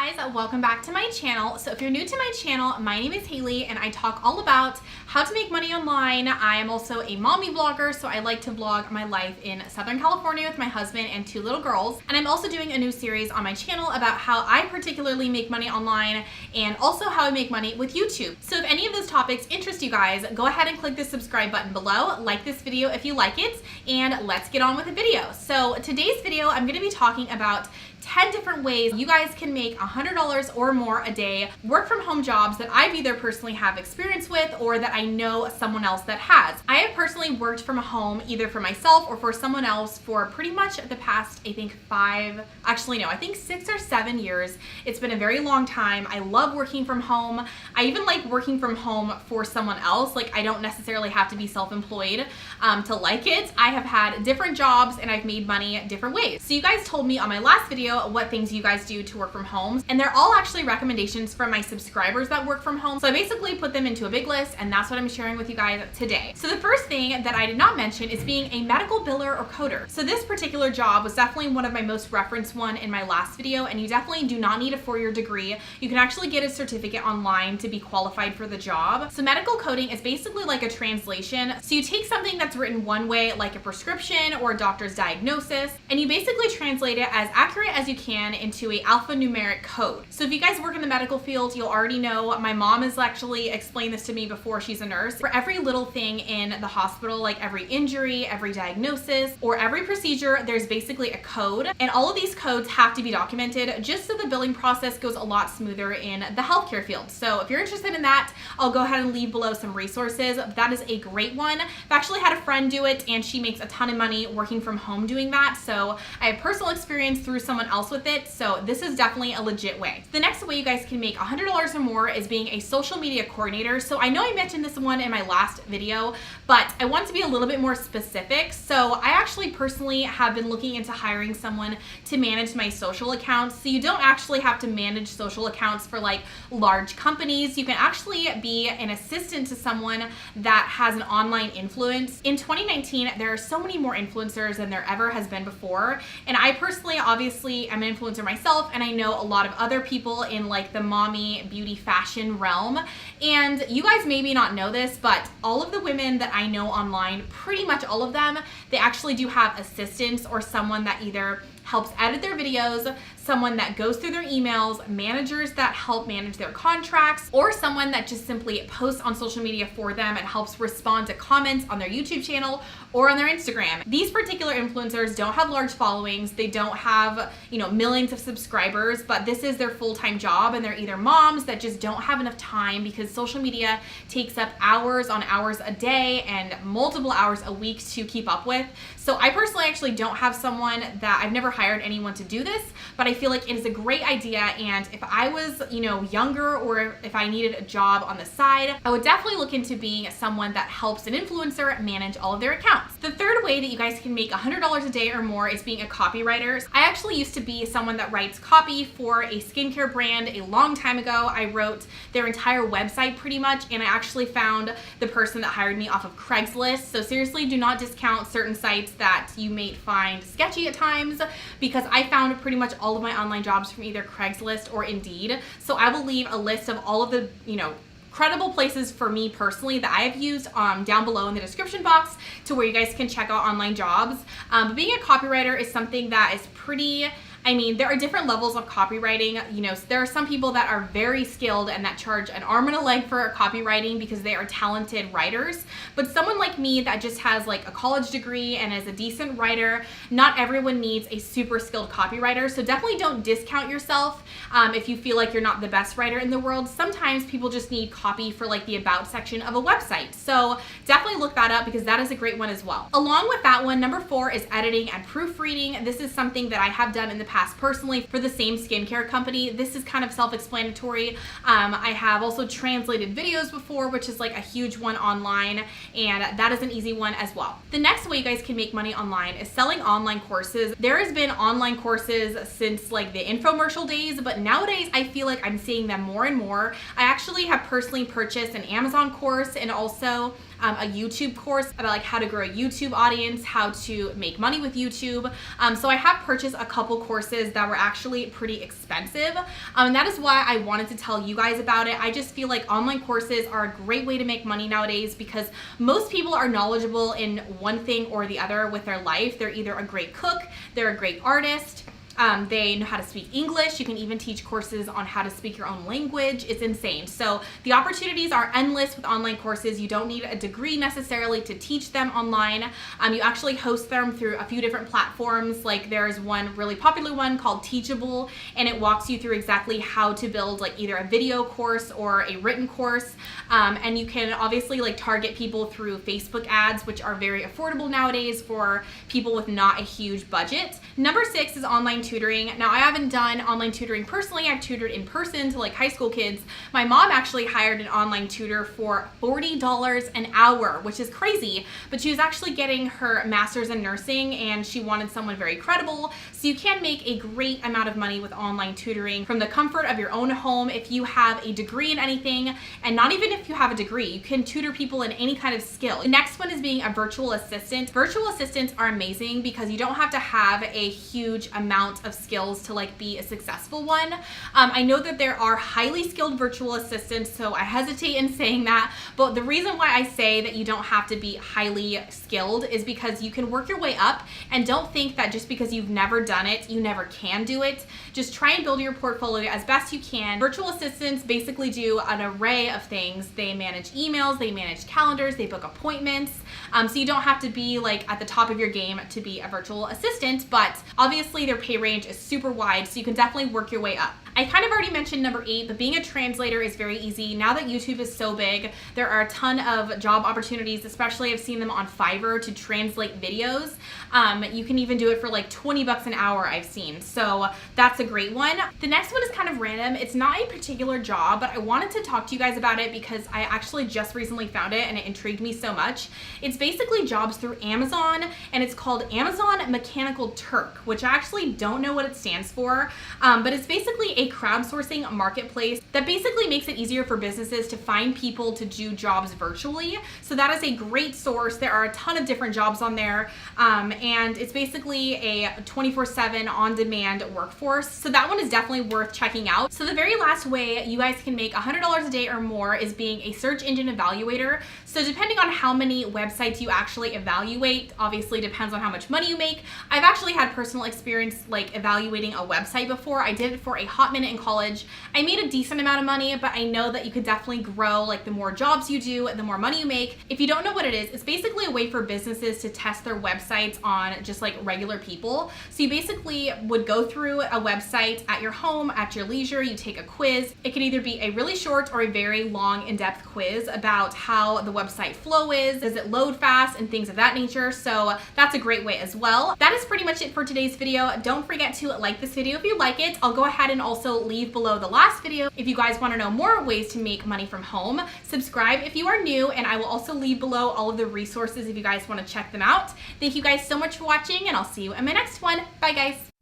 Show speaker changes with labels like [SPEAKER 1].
[SPEAKER 1] guys, welcome back to my channel. So if you're new to my channel, my name is Haley and I talk all about how to make money online. I am also a mommy vlogger, so I like to vlog my life in Southern California with my husband and 2 little girls. And I'm also doing a new series on my channel about how I particularly make money online and also how I make money with YouTube. So if any of those topics interest you guys, go ahead and click the subscribe button below, like this video if you like it, and let's get on with the video. So today's video, I'm gonna be talking about 10 different ways you guys can make $100 or more a day work from home jobs that I've either personally have experience with or that I know someone else that has. I have personally worked from home either for myself or for someone else for pretty much the past, I think 6 or 7 years. It's been a very long time. I love working from home. I even like working from home for someone else. Like, I don't necessarily have to be self-employed to like it. I have had different jobs and I've made money different ways. So you guys told me on my last video what things you guys do to work from home, and they're all actually recommendations from my subscribers that work from home. So I basically put them into a big list, and that's what I'm sharing with you guys today. So the first thing that I did not mention is being a medical biller or coder. So this particular job was definitely one of my most referenced one in my last video, and you definitely do not need a 4-year degree. You can actually get a certificate online to be qualified for the job. So medical coding is basically like a translation. So you take something that's written one way, like a prescription or a doctor's diagnosis, and you basically translate it as accurate as you can into a alphanumeric code. So if you guys work in the medical field, you'll already know, my mom has actually explained this to me before. She's a nurse. For every little thing in the hospital, like every injury, every diagnosis, or every procedure, there's basically a code, and all of these codes have to be documented just so the billing process goes a lot smoother in the healthcare field. So if you're interested in that, I'll go ahead and leave below some resources. That is a great one. I've actually had a friend do it and she makes a ton of money working from home doing that. So I have personal experience through someone else with it, so this is definitely a legit way. The next way you guys can make $100 or more is being a social media coordinator. So I know I mentioned this one in my last video, but I want to be a little bit more specific. So I actually personally have been looking into hiring someone to manage my social accounts. So you don't actually have to manage social accounts for like large companies. You can actually be an assistant to someone that has an online influence. In 2019, there are so many more influencers than there ever has been before. And I personally, obviously, am an influencer myself, and I know a lot of other people in like the mommy beauty fashion realm. And you guys maybe not know this, but all of the women that I know online, pretty much all of them, they actually do have assistants or someone that either helps edit their videos, someone that goes through their emails, managers that help manage their contracts, or someone that just simply posts on social media for them and helps respond to comments on their YouTube channel or on their Instagram. These particular influencers don't have large followings. They don't have, millions of subscribers, but this is their full-time job, and they're either moms that just don't have enough time because social media takes up hours on hours a day and multiple hours a week to keep up with. So I personally actually don't have someone that I've never hired anyone to do this, but I feel like it is a great idea. And if I was, younger, or if I needed a job on the side, I would definitely look into being someone that helps an influencer manage all of their accounts. The third way that you guys can make $100 a day or more is being a copywriter. I actually used to be someone that writes copy for a skincare brand a long time ago. I wrote their entire website pretty much, and I actually found the person that hired me off of Craigslist. So seriously, do not discount certain sites that you may find sketchy at times, because I found pretty much all of my online jobs from either Craigslist or Indeed. So I will leave a list of all of the, credible places for me personally that I've used down below in the description box to where you guys can check out online jobs. But being a copywriter is something that is pretty, there are different levels of copywriting. There are some people that are very skilled and that charge an arm and a leg for copywriting because they are talented writers. But someone like me that just has like a college degree and is a decent writer, not everyone needs a super skilled copywriter. So definitely don't discount yourself if you feel like you're not the best writer in the world. Sometimes people just need copy for like the about section of a website. So definitely look that up because that is a great one as well. Along with that one, number 4 is editing and proofreading. This is something that I have done in the past personally for the same skincare company. This is kind of self-explanatory. I have also translated videos before, which is like a huge one online, and that is an easy one as well. The next way you guys can make money online is selling online courses. There has been online courses since like the infomercial days, but nowadays I feel like I'm seeing them more and more. I actually have personally purchased an Amazon course, and also a YouTube course about like how to grow a YouTube audience, how to make money with YouTube. So I have purchased a couple courses that were actually pretty expensive. And that is why I wanted to tell you guys about it. I just feel like online courses are a great way to make money nowadays because most people are knowledgeable in one thing or the other with their life. They're either a great cook, they're a great artist, they know how to speak English. You can even teach courses on how to speak your own language. It's insane. So the opportunities are endless with online courses. You don't need a degree necessarily to teach them online. You actually host them through a few different platforms. Like there's one really popular one called Teachable, and it walks you through exactly how to build like either a video course or a written course. And you can obviously like target people through Facebook ads, which are very affordable nowadays for people with not a huge budget. Number 6 is online tutoring. Now I haven't done online tutoring personally. I've tutored in person to like high school kids. My mom actually hired an online tutor for $40 an hour, which is crazy, but she was actually getting her master's in nursing and she wanted someone very credible. So you can make a great amount of money with online tutoring from the comfort of your own home. If you have a degree in anything, and not even if you have a degree, you can tutor people in any kind of skill. The next one is being a virtual assistant. Virtual assistants are amazing because you don't have to have a huge amount of skills to like be a successful one. I know that there are highly skilled virtual assistants, so I hesitate in saying that, but the reason why I say that you don't have to be highly skilled is because you can work your way up, and don't think that just because you've never done it, you never can do it. Just try and build your portfolio as best you can. Virtual assistants basically do an array of things. They manage emails, they manage calendars, they book appointments. So you don't have to be like at the top of your game to be a virtual assistant, but obviously their pay range is super wide, so you can definitely work your way up. I kind of already mentioned number 8, but being a translator is very easy. Now that YouTube is so big, there are a ton of job opportunities, especially I've seen them on Fiverr to translate videos. You can even do it for like 20 bucks an hour I've seen. So that's a great one. The next one is kind of random. It's not a particular job, but I wanted to talk to you guys about it because I actually just recently found it and it intrigued me so much. It's basically jobs through Amazon, and it's called Amazon Mechanical Turk, which I actually don't know what it stands for, but it's basically a crowdsourcing marketplace that basically makes it easier for businesses to find people to do jobs virtually. So that is a great source. There are a ton of different jobs on there, and it's basically a 24/7 on-demand workforce. So that one is definitely worth checking out. So the very last way you guys can make $100 a day or more is being a search engine evaluator. So depending on how many websites you actually evaluate, obviously depends on how much money you make. I've actually had personal experience like evaluating a website before. I did it for a hot minute in college. I made a decent amount of money, but I know that you could definitely grow. Like the more jobs you do, the more money you make. If you don't know what it is, it's basically a way for businesses to test their websites on just like regular people. So you basically would go through a website at your home, at your leisure, you take a quiz. It can either be a really short or a very long in-depth quiz about how the website flow is, does it load fast, and things of that nature. So that's a great way as well. That is pretty much it for today's video. Don't forget to like this video if you like it. I'll go ahead and also leave below the last video if you guys want to know more ways to make money from home. Subscribe if you are new, and I will also leave below all of the resources if you guys want to check them out. Thank you guys so much for watching, and I'll see you in my next one. Bye guys.